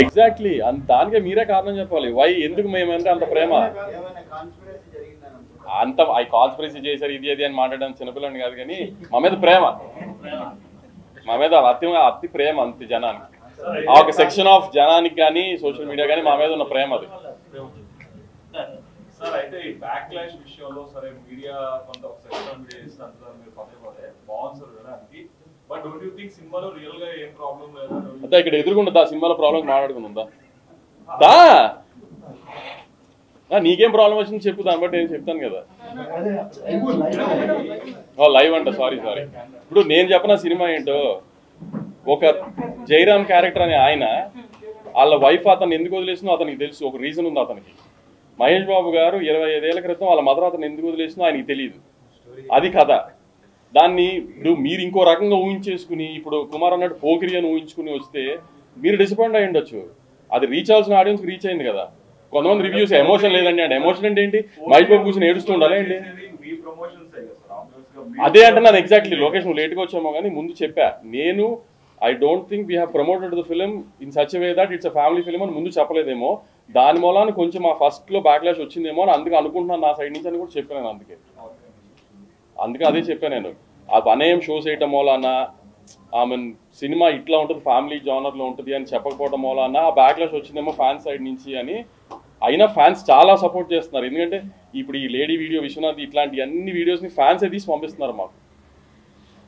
Exactly దానికే మీరే కారణం చెప్పాలి. వై ఎందుకు మేమంటే అంత ప్రేమ అంత కాన్స్పిరసీ చేశారు ఇది అది అని మాట్లాడడానికి చిన్నపిల్లని కాదు, కానీ మా మీద ప్రేమ, మా మీద అతి ప్రేమ అంత జనానికి, ఆ ఒక సెక్షన్ ఆఫ్ జనానికి కానీ సోషల్ మీడియా కానీ మా మీద ఉన్న ప్రేమ అది. సార్ అయితే ఈ బ్యాక్ క్లాష్ విషయంలో సరే మీడియా కొంత సెక్షన్ మీడియా చేస్తున్నారు మీరు పదే బాగుంది సార్ వినడానికి, బట్ డోంట్ యూ థింక్ సినిమాలో రియల్ గా ఏం ప్రాబ్లం లేదా? అంతా ఇక్కడ ఎదుర్కొంటుందా సినిమాలో ప్రాబ్లం మాట్లాడుకుందా? నీకేం ప్రాబ్లం వచ్చింది చెప్పు, దాన్ని బట్టి నేను చెప్తాను కదా. లైవ్ అంట, సారీ. ఇప్పుడు నేను చెప్పిన సినిమా ఏంటో, ఒక జైరామ్ క్యారెక్టర్ అనే ఆయన వాళ్ళ వైఫ్ అతను ఎందుకు వదిలేసినో అతనికి తెలుసు, ఒక రీజన్ ఉంది అతనికి. మహేష్ బాబు గారు 25 ఏళ్ల క్రితం వాళ్ళ మదర్ అతను ఎందుకు వదిలేసినో ఆయనకి తెలియదు, అది కథ. దాన్ని ఇప్పుడు మీరు ఇంకో రకంగా ఊహించేసుకుని, ఇప్పుడు కుమార్ అన్నట్టు పోకిరి అని ఊహించుకుని వస్తే మీరు డిసప్పాయింట్ అయ్యి ఉండొచ్చు. అది రీచ్ అవ్వాల్సిన ఆడియన్స్కి రీచ్ అయింది కదా. కొంతమంది రివ్యూస్ ఎమోషన్ లేదండి అంటే, ఎమోషన్ అంటే ఏంటి? మహేష్ బాబు కూర్చొని ఏడుస్తూ ఉండాలి అండి, అదే అంటే నాది ఎగ్జాక్ట్లీ. లొకేషన్ లేట్గా వచ్చామో కానీ ముందు చెప్పా నేను, I don't think we have promoted the film in such way that it's a family film అని ముందు చెప్పలేదేమో, దాని మూలాన్ని కొంచెం మా ఫస్ట్లో బ్యాక్లాష్ వచ్చిందేమో అని అందుకే అనుకుంటున్నాను నా సైడ్ నుంచి అని కూడా చెప్పాను. అందుకే అదే చెప్పాను నేను. ఆ అనేం షోస్ వేయటం మూలాన, మీన్ సినిమా ఇట్లా ఉంటుంది ఫ్యామిలీ జానర్లో ఉంటుంది అని చెప్పకపోవడం మూలాన ఆ బ్యాక్లాష్ వచ్చిందేమో ఫ్యాన్స్ సైడ్ నుంచి అని. అయినా ఫ్యాన్స్ చాలా సపోర్ట్ చేస్తున్నారు, ఎందుకంటే ఇప్పుడు ఈ లేడీ వీడియో విశ్వనాథ్ ఇట్లాంటి అన్ని వీడియోస్ని ఫ్యాన్స్ తీసి పంపిస్తున్నారు మాకు,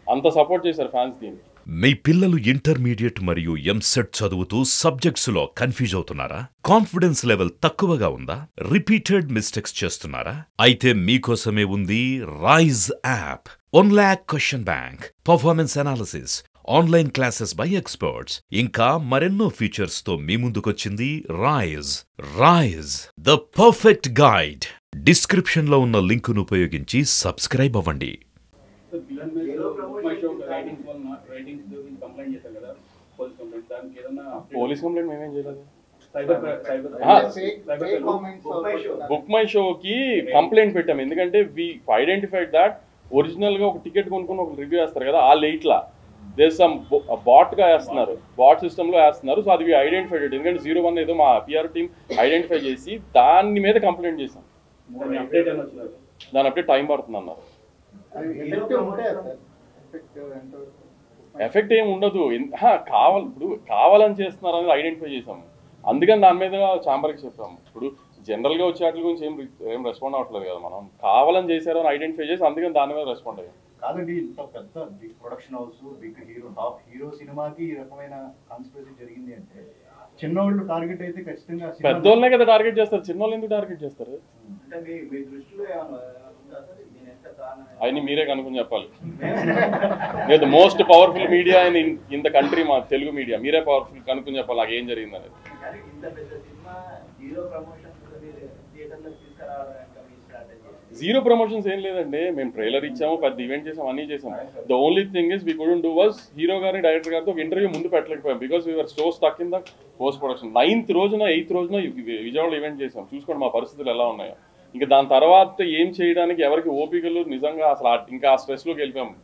అంత సపోర్ట్ చేశారు ఫ్యాన్స్ దీన్ని. మీ పిల్లలు ఇంటర్మీడియట్ మరియు ఎంసెట్ చదువుతూ సబ్జెక్ట్స్ లో కన్ఫ్యూజ్ అవుతున్నారా? కాన్ఫిడెన్స్ లెవెల్ తక్కువగా ఉందా? రిపీటెడ్ మిస్టేక్స్ చేస్తున్నారా? అయితే మీకోసమే ఉంది Rise app. 1 lakh question bank, performance analysis, online classes by experts, ఇంకా మరెన్నో ఫీచర్స్ తో మీ ముందుకొచ్చింది Rise the perfect guide. Description లో ఉన్న లింకును ఉపయోగించి సబ్స్క్రైబ్ అవ్వండి. పోలీస్ కంప్లైంట్ మేమేం చేయలేదు. బుక్ మై షోకి కంప్లైంట్ పెట్టాము, ఎందుకంటే వి ఐడెంటిఫైడ్ దాట్ ఒరిజినల్ గా ఒక టికెట్ కొనుక్కుని ఒక రివ్యూ వేస్తారు కదా, ఆ లైట్లా దేశం బాట్ గా వేస్తున్నారు, బాట్ సిస్టమ్ లో వేస్తున్నారు. సో అది ఐడెంటిఫైడ్, ఎందుకంటే 01 ఏదో మా పిఆర్ టీమ్ ఐడెంటిఫై చేసి దాని మీద కంప్లైంట్ చేశాం. దాని అప్డేట్ టైం పడుతుంది అన్నారు. ఎఫెక్ట్ ఏమి ఉండదు, ఇప్పుడు కావాలని చేస్తున్నారు అనేది ఐడెంటిఫై చేసాము, అందుకని దాని మీద ఛాంబర్కి చెప్పాము. ఇప్పుడు జనరల్గా వచ్చే వాటి గురించి ఏం రెస్పాండ్ అవ్వట్లేదు కదా, మనం కావాలని చేశారు అని ఐడెంటిఫై చేసి అందుకని దాని మీద రెస్పాండ్ అయ్యాం. కాదండి, ఇంత పెద్ద big production house, big hero, top hero సినిమాకి ఈ రకమైన కాన్స్పిరసీ జరిగింది అంటే చిన్నోళ్ళు టార్గెట్ అయితే ఖచ్చితంగా పెద్దోళ్ళనే కదా టార్గెట్ చేస్తారు, చిన్నోళ్ళు ఎందుకు టార్గెట్ చేస్తారు? అవన్నీ మీరే కనుక్కొని చెప్పాలి. లేదు, most powerful media in the country మా తెలుగు మీడియా, మీరే పవర్ఫుల్ కనుక్కొని చెప్పాలి నాకు ఏం జరిగింది అనేది. జీరో ప్రమోషన్స్ ఏం లేదండి, మేము ట్రైలర్ ఇచ్చాము, పెద్ద ఈవెంట్ చేసాము, అన్నీ చేసాము. The only thing is we couldn't do was hero గారిని డైరెక్టర్ గారితో ఒక ఇంటర్వ్యూ ముందు పెట్టలేకపోయాం, because we are so stuck in the post production. 9th రోజున 8th రోజున విజయవాడలో ఈవెంట్ చేసాం, చూసుకోండి మా పరిస్థితులు ఎలా ఉన్నాయో. ఇంకా దాని తర్వాత ఏం చేయడానికి ఎవరికి ఓపికలు నిజంగా అసలు ఇంకా ఆ స్ట్రెస్లోకి వెళ్ళిపోయాము.